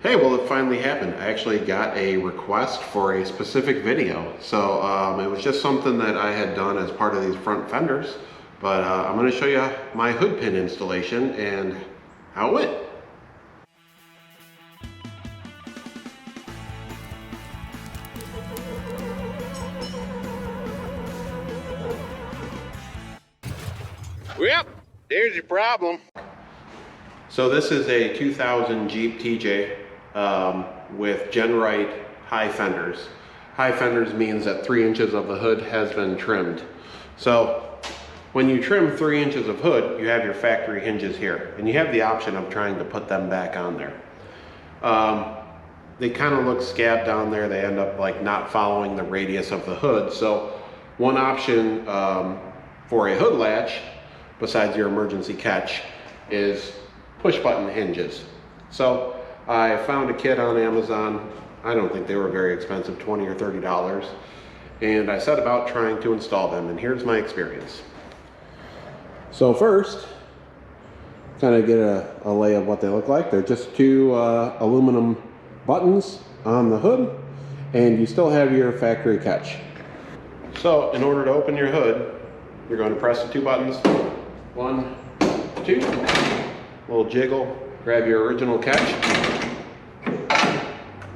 Hey, well, it finally happened. I actually got a request for a specific video. So it was just something that I had done as part of these front fenders. But I'm going to show you my hood pin installation and how it went. Yep, there's your problem. So this is a 2000 Jeep TJ with Genrite high fenders. High fenders means that 3 inches of the hood has been trimmed. So when you trim 3 inches of hood, you have your factory hinges here, and you have the option of trying to put them back on there. They kind of look scabbed down there. They end up like not following the radius of the hood. So one option for a hood latch, besides your emergency catch, is push button hinges. So I found a kit on Amazon. I don't think they were very expensive, $20 or $30. And I set about trying to install them, and here's my experience. So first, kind of get a lay of what they look like. They're just two aluminum buttons on the hood, and you still have your factory catch. So in order to open your hood, you're going to press the two buttons. 1, 2, little jiggle, grab your original catch,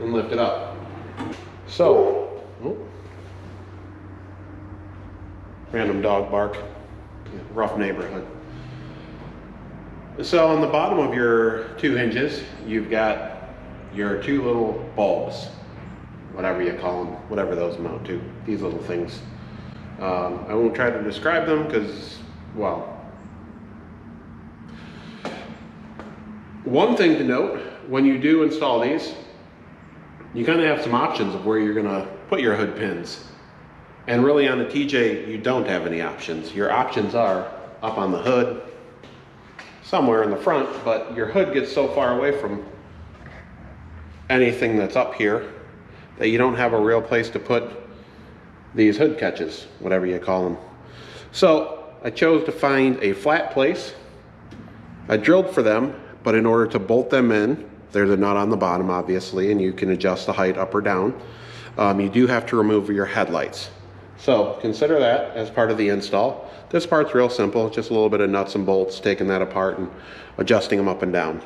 and lift it up. So, random dog bark, rough neighborhood. So on the bottom of your two hinges, you've got your two little bulbs, whatever you call them, whatever those amount to, these little things. I won't try to describe them because, well, one thing to note, when you do install these, you kind of have some options of where you're going to put your hood pins. And really on the TJ, you don't have any options. Your options are up on the hood, somewhere in the front, but your hood gets so far away from anything that's up here that you don't have a real place to put these hood catches, whatever you call them. So I chose to find a flat place. I drilled for them, but in order to bolt them in, there's a nut on the bottom, obviously, and you can adjust the height up or down. You do have to remove your headlights. So consider that as part of the install. This part's real simple, just a little bit of nuts and bolts, taking that apart and adjusting them up and down.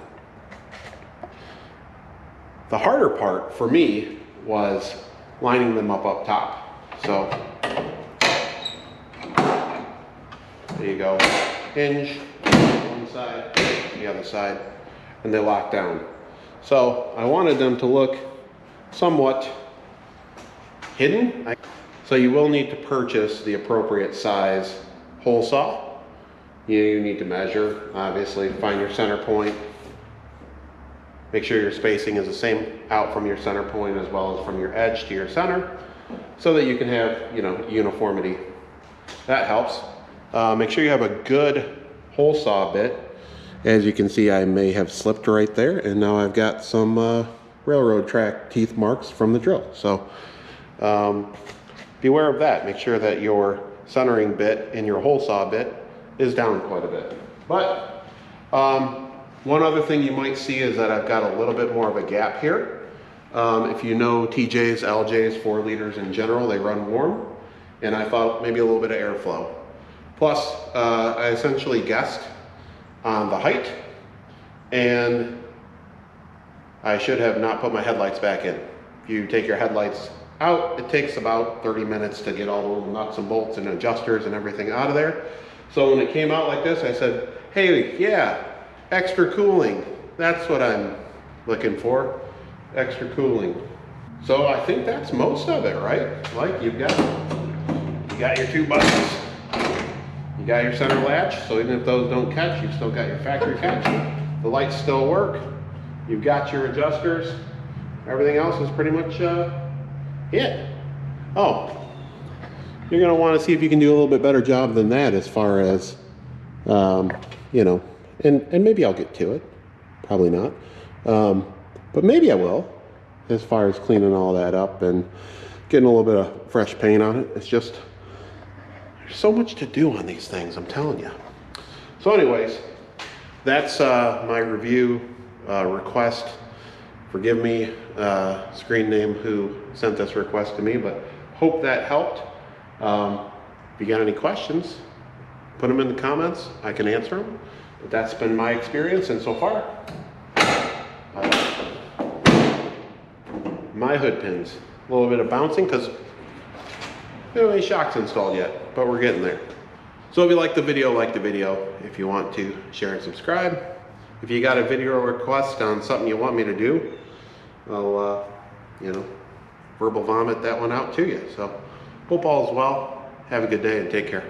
The harder part for me was lining them up top. So there you go, hinge, one side, the other side, and they lock down. So I wanted them to look somewhat hidden. So you will need to purchase the appropriate size hole saw. You need to measure, obviously, find your center point. Make sure your spacing is the same out from your center point as well as from your edge to your center, so that you can have, uniformity. That helps. Make sure you have a good hole saw bit. As you can see, I may have slipped right there, and now I've got some railroad track teeth marks from the drill. So beware of that. Make sure that your centering bit and your hole saw bit is down quite a bit. But one other thing you might see is that I've got a little bit more of a gap here. If you know TJs, LJs, 4 liters in general, they run warm, and I thought maybe a little bit of airflow. Plus, I essentially guessed on the height, and I should have not put my headlights back in. If you take your headlights out, it takes about 30 minutes to get all the little nuts and bolts and adjusters and everything out of there. So when it came out like this, I said, hey, yeah, extra cooling. That's what I'm looking for, extra cooling. So I think that's most of it, right? Like you got your two buttons. You got your center latch, so even if those don't catch, you've still got your factory catch. The lights still work. You've got your adjusters. Everything else is pretty much it. Oh, you're going to want to see if you can do a little bit better job than that as far as, and maybe I'll get to it. Probably not. But maybe I will, as far as cleaning all that up and getting a little bit of fresh paint on it. It's just, there's so much to do on these things, I'm telling you. So anyways, that's my review request Forgive me, screen name who sent this request to me, but hope that helped. If you got any questions, put them in the comments. I can answer them. But that's been my experience, and so far, my hood pins. A little bit of bouncing because we don't have any shocks installed yet, but we're getting there. So if you like the video, like the video. If you want to, share and subscribe. If you got a video request on something you want me to do, I'll, verbal vomit that one out to you. So hope all is well. Have a good day and take care.